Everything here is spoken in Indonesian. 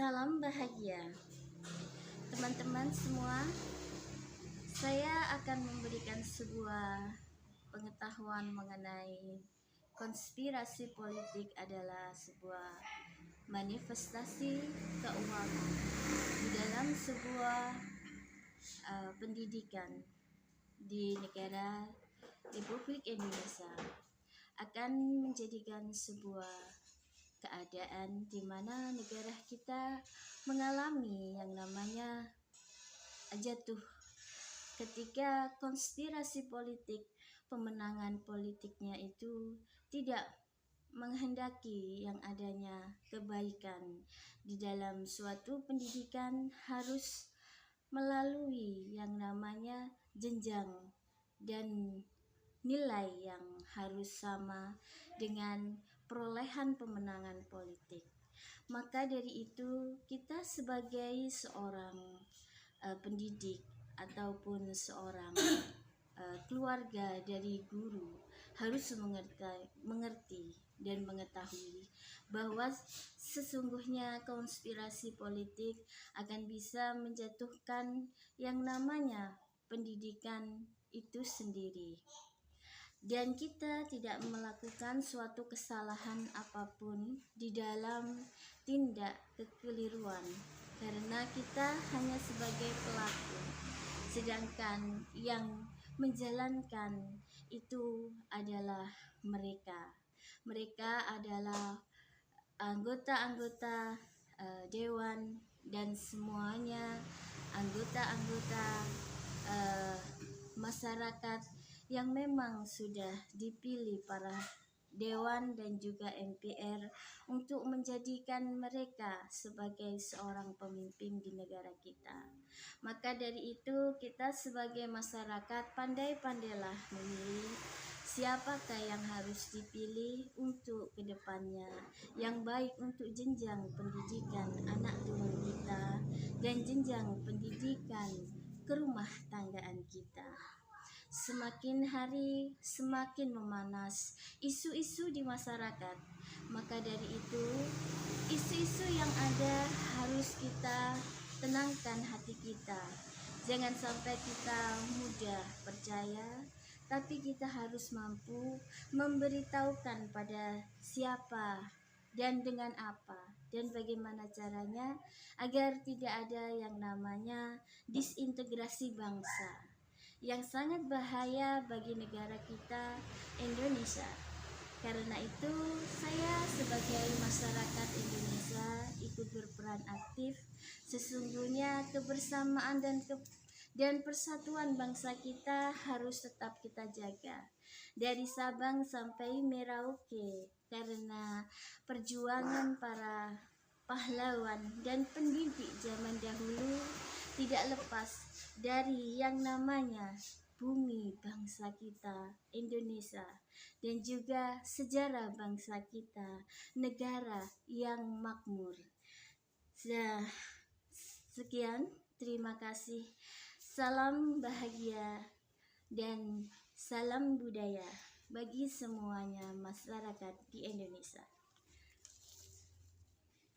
Salam bahagia, teman-teman semua. Saya akan memberikan sebuah pengetahuan mengenai konspirasi politik adalah sebuah manifestasi keuangan di dalam sebuah pendidikan di negara Republik Indonesia akan menjadikan sebuah keadaan di mana negara kita mengalami yang namanya jatuh ketika konspirasi politik, pemenangan politiknya itu tidak menghendaki yang adanya kebaikan di dalam suatu pendidikan. Harus melalui yang namanya jenjang dan nilai yang harus sama dengan perolehan pemenangan politik. Maka dari itu kita sebagai seorang pendidik ataupun seorang keluarga dari guru harus mengerti dan mengetahui bahwa sesungguhnya konspirasi politik akan bisa menjatuhkan yang namanya pendidikan itu sendiri. Dan kita tidak melakukan suatu kesalahan apapun di dalam tindak kekeliruan, karena kita hanya sebagai pelaku, sedangkan yang menjalankan itu adalah mereka. Mereka adalah anggota-anggota dewan dan semuanya anggota-anggota masyarakat yang memang sudah dipilih para dewan dan juga MPR untuk menjadikan mereka sebagai seorang pemimpin di negara kita. Maka dari itu kita sebagai masyarakat pandai-pandailah memilih siapakah yang harus dipilih untuk kedepannya yang baik untuk jenjang pendidikan anak turun kita dan jenjang pendidikan kerumah tanggaan kita. Semakin hari semakin memanas isu-isu di masyarakat. Maka dari itu isu-isu yang ada harus kita tenangkan hati kita. Jangan sampai kita mudah percaya, tapi kita harus mampu memberitahukan pada siapa dan dengan apa dan bagaimana caranya agar tidak ada yang namanya disintegrasi bangsa yang sangat bahaya bagi negara kita Indonesia. Karena itu saya sebagai masyarakat Indonesia ikut berperan aktif. Sesungguhnya kebersamaan dan persatuan bangsa kita harus tetap kita jaga dari Sabang sampai Merauke, karena perjuangan para pahlawan dan pendidik zaman dahulu tidak lepas dari yang namanya bumi bangsa kita Indonesia dan juga sejarah bangsa kita, negara yang makmur. Sekian, terima kasih. Salam bahagia dan salam budaya bagi semuanya masyarakat di Indonesia.